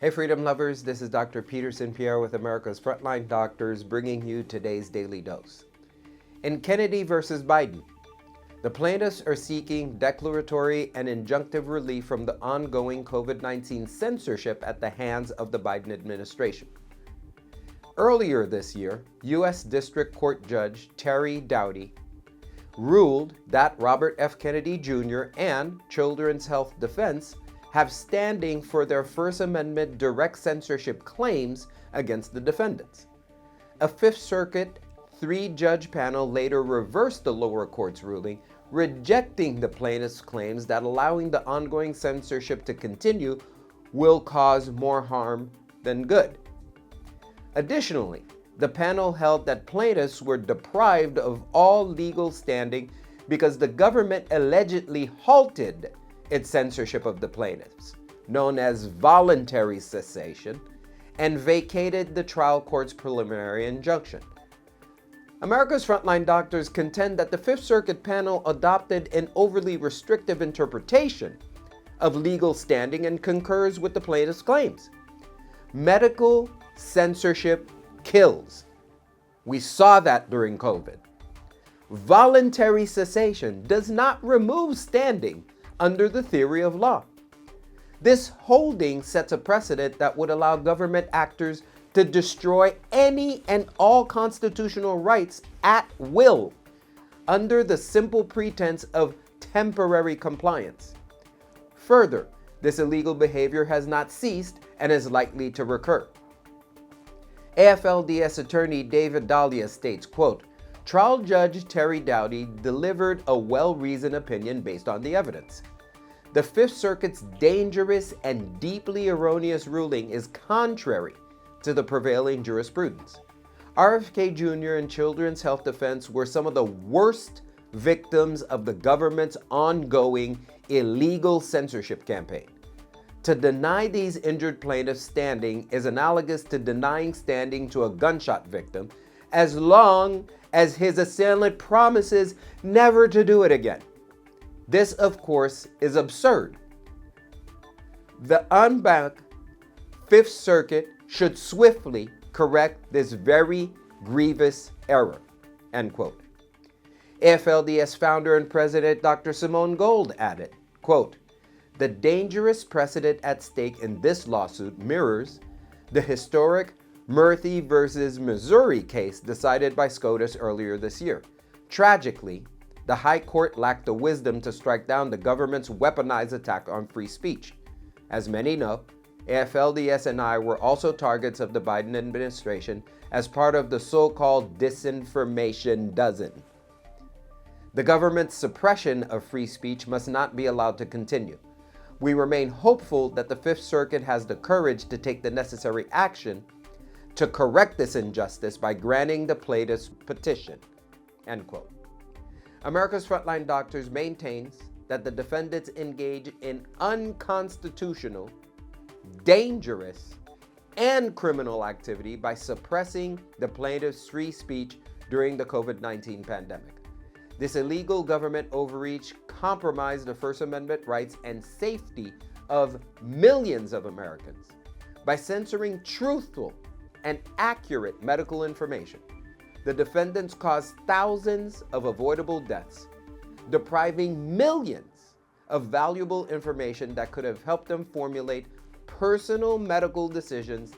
Hey freedom lovers, this is Dr. Peterson Pierre with America's Frontline Doctors bringing you today's Daily Dose. In Kennedy versus Biden, the plaintiffs are seeking declaratory and injunctive relief from the ongoing COVID-19 censorship at the hands of the Biden administration. Earlier this year, U.S. District Court Judge Terry Doughty ruled that Robert F. Kennedy Jr. and Children's Health Defense have standing for their First Amendment direct censorship claims against the defendants. A Fifth Circuit three-judge panel later reversed the lower court's ruling, rejecting the plaintiffs' claims that allowing the ongoing censorship to continue will cause more harm than good. Additionally, the panel held that plaintiffs were deprived of all legal standing because the government allegedly halted its censorship of the plaintiffs, known as voluntary cessation, and vacated the trial court's preliminary injunction. America's Frontline Doctors contend that the Fifth Circuit panel adopted an overly restrictive interpretation of legal standing and concurs with the plaintiffs' claims. Medical censorship kills. We saw that during COVID. Voluntary cessation does not remove standing under the theory of law. This holding sets a precedent that would allow government actors to destroy any and all constitutional rights at will under the simple pretense of temporary compliance. Further, this illegal behavior has not ceased and is likely to recur. AFLDS attorney David Dahlia states, quote, "Trial Judge Terry Doughty delivered a well-reasoned opinion based on the evidence. The Fifth Circuit's dangerous and deeply erroneous ruling is contrary to the prevailing jurisprudence. RFK Jr. and Children's Health Defense were some of the worst victims of the government's ongoing illegal censorship campaign. To deny these injured plaintiffs standing is analogous to denying standing to a gunshot victim as long as his assailant promises never to do it again. This, of course, is absurd. The unbanked Fifth Circuit should swiftly correct this very grievous error," end quote. AFLDS founder and president Dr. Simone Gold added, quote, "The dangerous precedent at stake in this lawsuit mirrors the historic Murphy versus Missouri case decided by SCOTUS earlier this year. Tragically, the High Court lacked the wisdom to strike down the government's weaponized attack on free speech. As many know, AFLDS and I were also targets of the Biden administration as part of the so-called disinformation dozen. The government's suppression of free speech must not be allowed to continue. We remain hopeful that the Fifth Circuit has the courage to take the necessary action to correct this injustice by granting the plaintiffs' petition," end quote. America's Frontline Doctors maintains that the defendants engage in unconstitutional, dangerous, and criminal activity by suppressing the plaintiffs' free speech during the COVID-19 pandemic. This illegal government overreach compromised the First Amendment rights and safety of millions of Americans by censoring truthful and accurate medical information. The defendants caused thousands of avoidable deaths, depriving millions of valuable information that could have helped them formulate personal medical decisions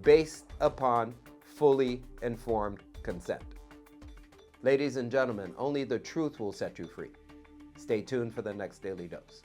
based upon fully informed consent. Ladies and gentlemen, only the truth will set you free. Stay tuned for the next Daily Dose.